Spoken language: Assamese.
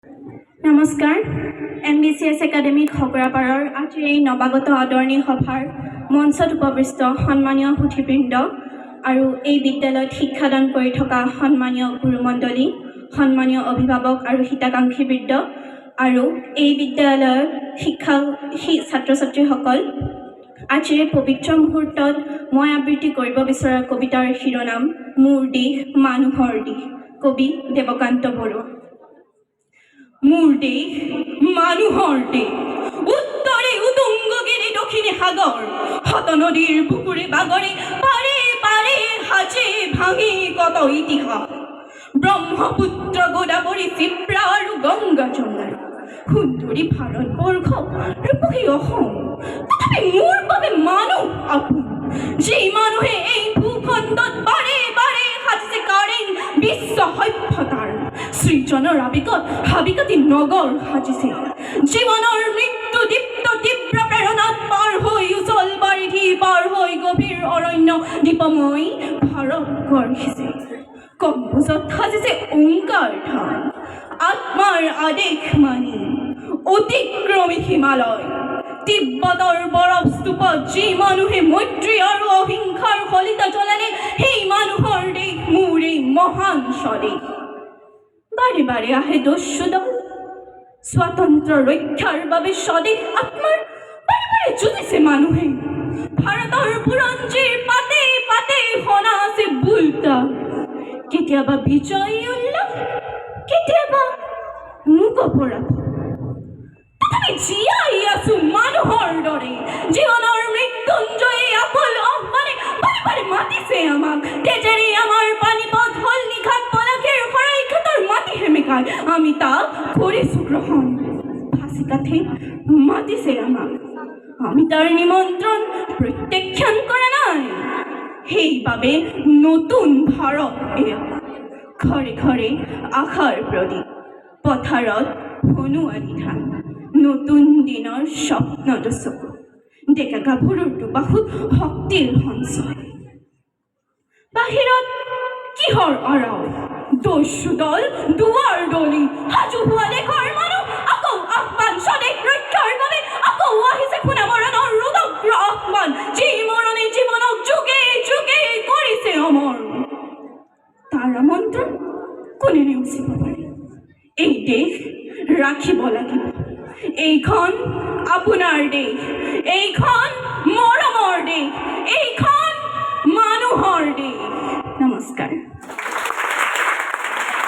নমস্কাৰ MBCS একাডেমিক খগৰাপাৰৰ আজিৰ এই নৱাগত আদৰণি সভাৰ মঞ্চত উপবিষ্ট সন্মানীয় সুধীবৃন্দ আৰু এই বিদ্যালয়ত শিক্ষাদান কৰি থকা সন্মানীয় গুৰুমণ্ডলী, সন্মানীয় অভিভাৱক আৰু হিতাকাংক্ষীবৃন্দ আৰু এই বিদ্যালয়ৰ ছাত্ৰ ছাত্ৰীসকল, আজিৰ পবিত্ৰ মুহূৰ্তত মই আবৃত্তি কৰিব বিচৰা কবিতাৰ শিৰোনাম মোৰ দেশ মানুহৰ দেশ, কবি দেৱকান্ত বৰুৱা। মোৰ দেশ মানুহৰ দেশ, উত্তৰে উতুংগগিৰি দক্ষিণে সাগৰ, শত নদীৰ বুকুৰে বাগৰে পাৰে পাৰে সাজে ভাঙি কত ইতিহাস, ব্ৰহ্মপুত্ৰ গোদাবৰী চিপ্ৰা আৰু গংগা যমুনা, সুন্দৰী ভাৰতবৰ্ষ ৰূপহী অসম, তথাপি মোৰ বাবে মানুহ আপোন, যি মানুহে এই ভূখণ্ডত বাৰে বাৰে সাজিছে কাৰেং বিশ্ব সভ্যতাৰ সৃজনৰ আবেগত হাবিকাতি নগৰ সাজিছে, জীৱনৰ মৃত্যু দীপ্ত তীব্ৰ প্ৰেৰণাত পাৰ হৈ উজ্জ্বল বাৰিধি পাৰ হৈ গভীৰ অৰণ্য দীপময় ভাৰত গঢ়িছে, কম্পোজত সাজিছে ওংকাৰ ধাম, আত্মাৰ আদেশ মানি অতিক্ৰমী হিমালয়, তিব্বতৰ বৰফ স্তূপত যি মানুহে মৈত্ৰী আৰু অহিংসাৰ শলিতা জ্বলালে, সেই মানুহৰ দেশ মোৰ এই মহান স্বদেশ। বাৰে বাৰে আহে দস্যু দল, স্বাতন্ত্ৰ্য ৰক্ষাৰ বাবে স্বদেশ আত্মাৰ বাৰে বাৰে যুঁজিছে মানুহে, ভাৰতৰ বুৰঞ্জীৰ পাতে পাতে শুনা আছে বুলতা, কেতিয়াবা বিজয় উল্লাস, কেতিয়াবা মুক পৰা, তথাপি জীয়াই আছো মানুহৰ দৰে, জীৱনৰ মৃত্যুঞ্জয়ে আকুল আহ্বানে বাৰে বাৰে মাতিছে আমাক, তেজেৰে আমাৰ পানীপথ হল নিঘাত পলাশীৰ শৰাইঘাটৰ মাটি সেমেকাই, আমি তাক কৰিছো গ্ৰহণ, ফাঁচি কাঠে মাতিছে আমাক, আমি তাৰ নিমন্ত্ৰণ প্ৰত্যাখ্যান কৰা নাই, সেইবাবে নতুন ভাৰত এয়া, ঘৰে ঘৰে আশাৰ প্ৰদীপ, পথাৰত সোণোৱালী ধান, নতুন দিনৰ স্বপ্নটো চকু, ডেকা গাভৰুৰ দুবাহুত শক্তিৰ সঞ্চয়, বাহিৰত কিহৰ আৰাও, দস্যু দল দুৱাৰ দলি সাজু হোৱা দেশৰ মানুহ, আকৌ আহ্বান স্বদেশ ৰক্ষাৰ বাবে, আকৌ আহিছে শুনা মৰণৰ ৰুদগ্ৰ আহ্বান, যি মৰণে জীৱনক যুগে যুগে কৰিছে অমৰ, তাৰ আমন্ত্ৰণ কোনে নেওচিব পাৰে, এই দেশ ৰাখিব লাগিব, এইখন আপোনাৰ দেশ, এইখন মৰমৰ দেশ, এইখন মানুহৰ দেশ। নমস্কাৰ।